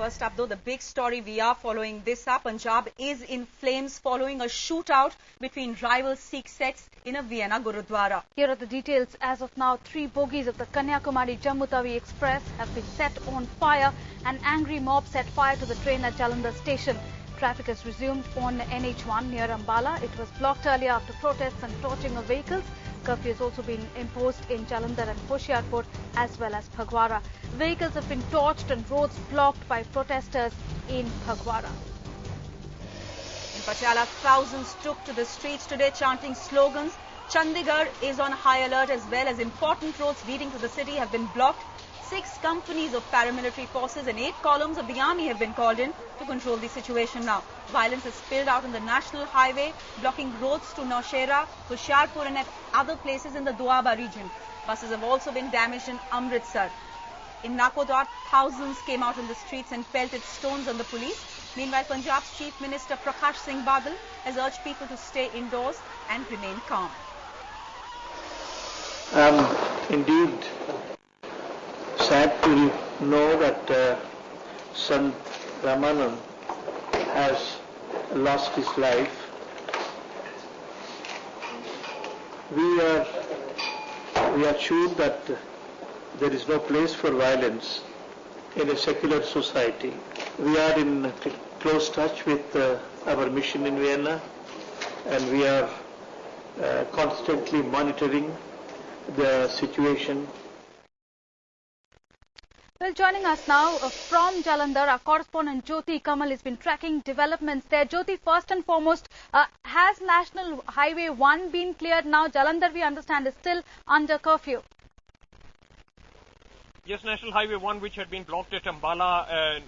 First up though, the big story we are following this up. Punjab is in flames following a shootout between rival Sikh sects in a Vienna Gurudwara. Here are the details. As of now, 3 bogies of the Kanyakumari Jammu Tawi Express have been set on fire. An angry mob set fire to the train at Jalandhar station. Traffic has resumed on NH1 near Ambala. It was blocked earlier after protests and torching of vehicles. Curfew has also been imposed in Jalandhar and Hoshiarpur as well as Phagwara. Vehicles have been torched and roads blocked by protesters in Phagwara. In Patiala, thousands took to the streets today chanting slogans. Chandigarh is on high alert as well as important roads leading to the city have been blocked. 6 companies of paramilitary forces and 8 columns of the army have been called in to control the situation now. Violence has spilled out on the national highway, blocking roads to Naushera, Hoshiarpur and at other places in the Doaba region. Buses have also been damaged in Amritsar. In Nakodar, thousands came out on the streets and pelted stones on the police. Meanwhile, Punjab's Chief Minister Prakash Singh Badal has urged people to stay indoors and remain calm. Indeed sad to know that Sant Ramanand has lost his life. We are sure that there is no place for violence in a secular society. We are in close touch with our mission in Vienna, and we are constantly monitoring the situation. Well, joining us now from Jalandhar, our correspondent Jyoti Kamal has been tracking developments there. Jyoti, first and foremost, has National Highway 1 been cleared now? Jalandhar, we understand, is still under curfew. Yes, National Highway 1, which had been blocked at Ambala,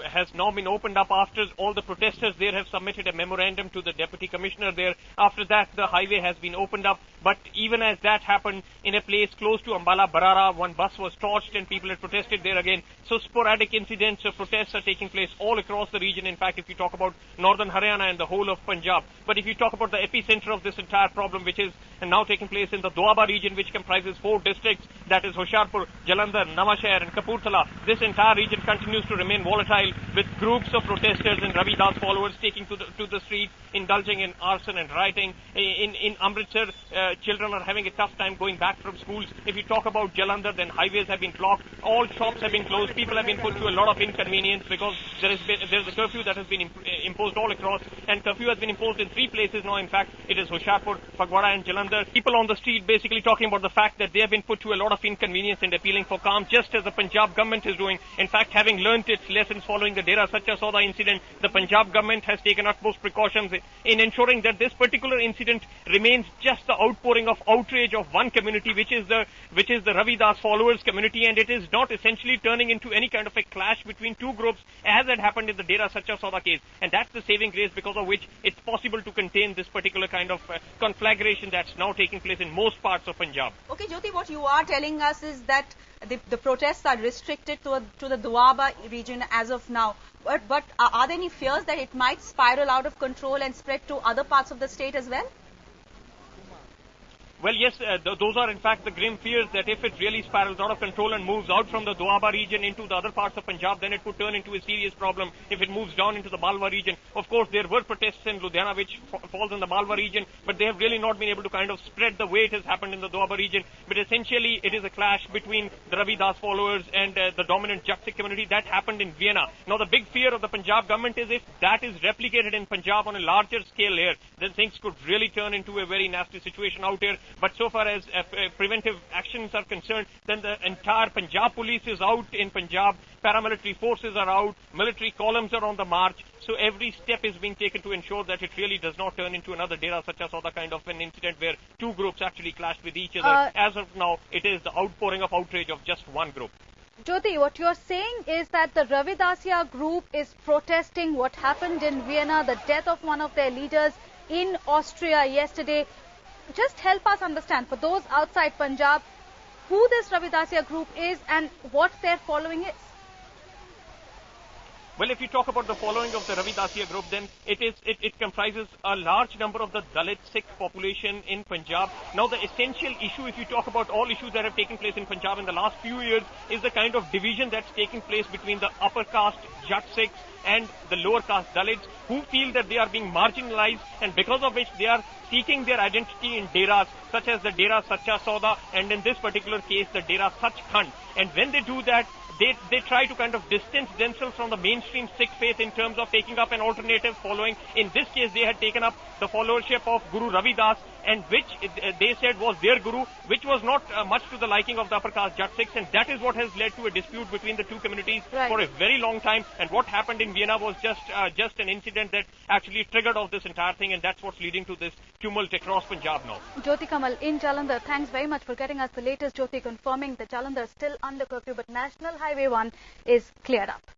has now been opened up after all the protesters there have submitted a memorandum to the Deputy Commissioner there. After that, the highway has been opened up. But even as that happened, in a place close to Ambala, Barara, one bus was torched and people had protested there again. So sporadic incidents of protests are taking place all across the region. In fact, if you talk about northern Haryana and the whole of Punjab. But if you talk about the epicenter of this entire problem, which is now taking place in the Doaba region, which comprises 4 districts, that is Hoshiarpur, Jalandhar, Nawashehar and Kapurthala, this entire region continues to remain volatile with groups of protesters and Ravi Das followers taking to the streets, indulging in arson and rioting. In Amritsar, children are having a tough time going back from schools. If you talk about Jalandhar, then highways have been blocked, all shops have been closed, people have been put to a lot of inconvenience because there's a curfew that has been imposed all across, and curfew has been imposed in 3 places now. In fact, it is Hoshiarpur, Phagwara and Jalandhar. People on the street basically talking about the fact that they have been put to a lot of inconvenience and appealing for calm, just as the Punjab government is doing. In fact, having learnt its lessons following the Dera Sacha Sauda incident, the Punjab government has taken utmost precautions in ensuring that this particular incident remains just the outpouring of outrage of one community, which is the Ravi Das followers community, and it is not essentially turning into any kind of a clash between 2 groups as had happened in the Dera Sacha Sauda case. And that's the saving grace because of which it's possible to contain this particular kind of conflagration that's now taking place in most parts of Punjab. Okay, Jyoti, what you are telling us is that the protests are restricted to the Doaba region as of now. But are there any fears that it might spiral out of control and spread to other parts of the state as well? Well, yes, those are in fact the grim fears that if it really spirals out of control and moves out from the Doaba region into the other parts of Punjab, then it could turn into a serious problem if it moves down into the Balwa region. Of course, there were protests in Ludhiana which falls in the Balwa region, but they have really not been able to kind of spread the way it has happened in the Doaba region. But essentially, it is a clash between the Ravi Das followers and the dominant Jaktik community that happened in Vienna. Now, the big fear of the Punjab government is if that is replicated in Punjab on a larger scale here, then things could really turn into a very nasty situation out here. But so far as preventive actions are concerned, then the entire Punjab police is out in Punjab, paramilitary forces are out, military columns are on the march. So every step is being taken to ensure that it really does not turn into another Dera Sacha Sauda kind of an incident where 2 groups actually clashed with each other. As of now, it is the outpouring of outrage of just 1 group. Jyoti, what you are saying is that the Ravi Dasia group is protesting what happened in Vienna, the death of one of their leaders in Austria yesterday. Just help us understand, for those outside Punjab, who this Ravi Dasia group is and what their following is. Well, if you talk about the following of the Ravidasiya group, then it comprises a large number of the Dalit Sikh population in Punjab. Now, the essential issue, if you talk about all issues that have taken place in Punjab in the last few years, is the kind of division that's taking place between the upper caste Jat Sikhs and the lower caste Dalits, who feel that they are being marginalized, and because of which they are seeking their identity in deras, such as the Dera Sacha Sauda, and in this particular case, the Dera Sach Khand. And when they do that, they try to kind of distance themselves from the mainstream Sikh faith in terms of taking up an alternative following. In this case, they had taken up the followership of Guru Ravidas, and which they said was their guru, which was not much to the liking of the upper caste Jat Sikhs, and that is what has led to a dispute between the two communities for a very long time. And what happened in Vienna was just an incident that actually triggered off this entire thing, and that's what's leading to this tumult across Punjab now. Jyoti Kamal in Jalandhar, thanks very much for getting us the latest. Jyoti confirming that Jalandhar is still under curfew, but National Highway 1 is cleared up.